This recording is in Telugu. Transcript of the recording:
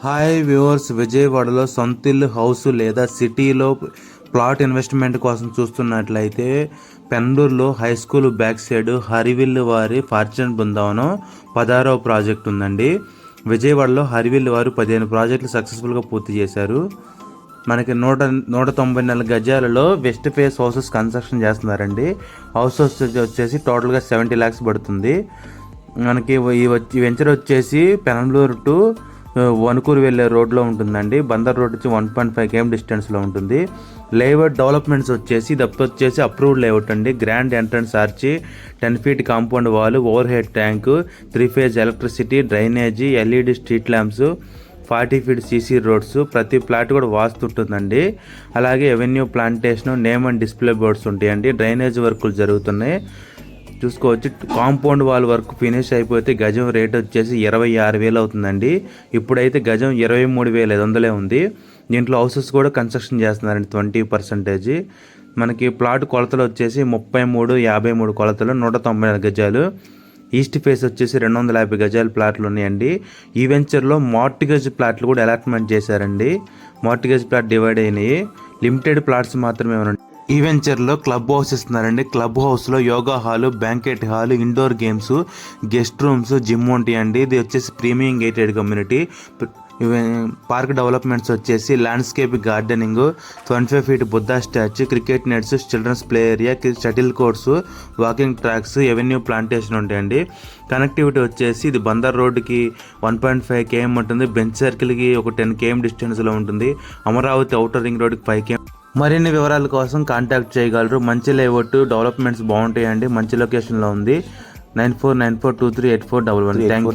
హాయ్ వ్యూవర్స్, విజయవాడలో సొంత ఇల్లు హౌస్ లేదా సిటీలో ప్లాట్ ఇన్వెస్ట్మెంట్ కోసం చూస్తున్నట్లయితే పెండూరులో హై స్కూల్ బ్యాక్ సైడ్ హరివిల్లు వారి ఫార్చ్యూన్ బృందావనం 16వ ప్రాజెక్ట్ ఉందండి. విజయవాడలో హరివిల్లు వారు 15 ప్రాజెక్టులు సక్సెస్ఫుల్గా పూర్తి చేశారు. మనకి 194 గజాలలో వెస్ట్ ఫేస్ హౌసెస్ కన్స్ట్రక్షన్ చేస్తున్నారండి. హౌస్ వచ్చేసి టోటల్గా 70 lakhs పడుతుంది. మనకి ఈ వెంచర్ వచ్చేసి పెనంలూరు టు వణుకూరు వెళ్ళే రోడ్లో ఉంటుందండి. బందర్ రోడ్ వచ్చి 1.5 km డిస్టెన్స్లో ఉంటుంది. లేఅవుట్ డెవలప్మెంట్స్ వచ్చేసి వచ్చేసి అప్రూవ్డ్ లేఅవుట్ అండి. Grand entrance arch, 10 feet compound wall, overhead tank, 3 phase electricity, drainage, LED street lamps, 40 feet CC roads. ప్రతి ప్లాట్ కూడా వాస్తుంటుందండి. అలాగే avenue plantation, name and display boards ఉంటాయండి. డ్రైనేజ్ వర్కులు జరుగుతున్నాయి చూసుకోవచ్చు. కాంపౌండ్ వాల్ వర్క్ ఫినిష్ అయిపోతే గజం రేట్ వచ్చేసి 26,000 అవుతుందండి. ఇప్పుడైతే గజం 23,500 ఉంది. దీంట్లో హౌసెస్ కూడా కన్స్ట్రక్షన్ చేస్తున్నారండి 20%. మనకి ప్లాట్ కొలతలు వచ్చేసి 33, 53 కొలతలు, 194 గజాలు. ఈస్ట్ ఫేస్ వచ్చేసి 250 గజాల ప్లాట్లు ఉన్నాయండి. ఈ వెంచర్లో మార్టిగేజ్ ప్లాట్లు కూడా అలాట్మెంట్ చేశారండి. మార్టిగేజ్ ప్లాట్ డివైడ్ అయినాయి. లిమిటెడ్ ప్లాట్స్ మాత్రమే ఉన్నాయి. ఈ వెంచర్లో క్లబ్ హౌస్ ఇస్తున్నారండి. క్లబ్ హౌస్లో yoga hall, banquet hall, indoor games, guest rooms, gym ఉంటాయండి. ఇది వచ్చేసి premium gated community. Park developments వచ్చేసి landscape gardening, 25 feet Buddha statue, cricket nets, children's play area, shuttle courts, walking tracks, avenue plantation ఉంటాయండి. కనెక్టివిటీ వచ్చేసి ఇది బందర్ రోడ్డుకి 1.5 km ఉంటుంది. బెంచ్ సర్కిల్కి ఒక 10 km డిస్టెన్స్లో ఉంటుంది. అమరావతి ఔటర్ రింగ్ రోడ్కి 5 km. మరిన్ని వివరాల కోసం కాంటాక్ట్ చేయగలరు. మంచి లేఅవుట్, డెవలప్మెంట్స్ బాగుంటాయండి. మంచి లొకేషన్లో ఉంది. 9494238411. Thank you.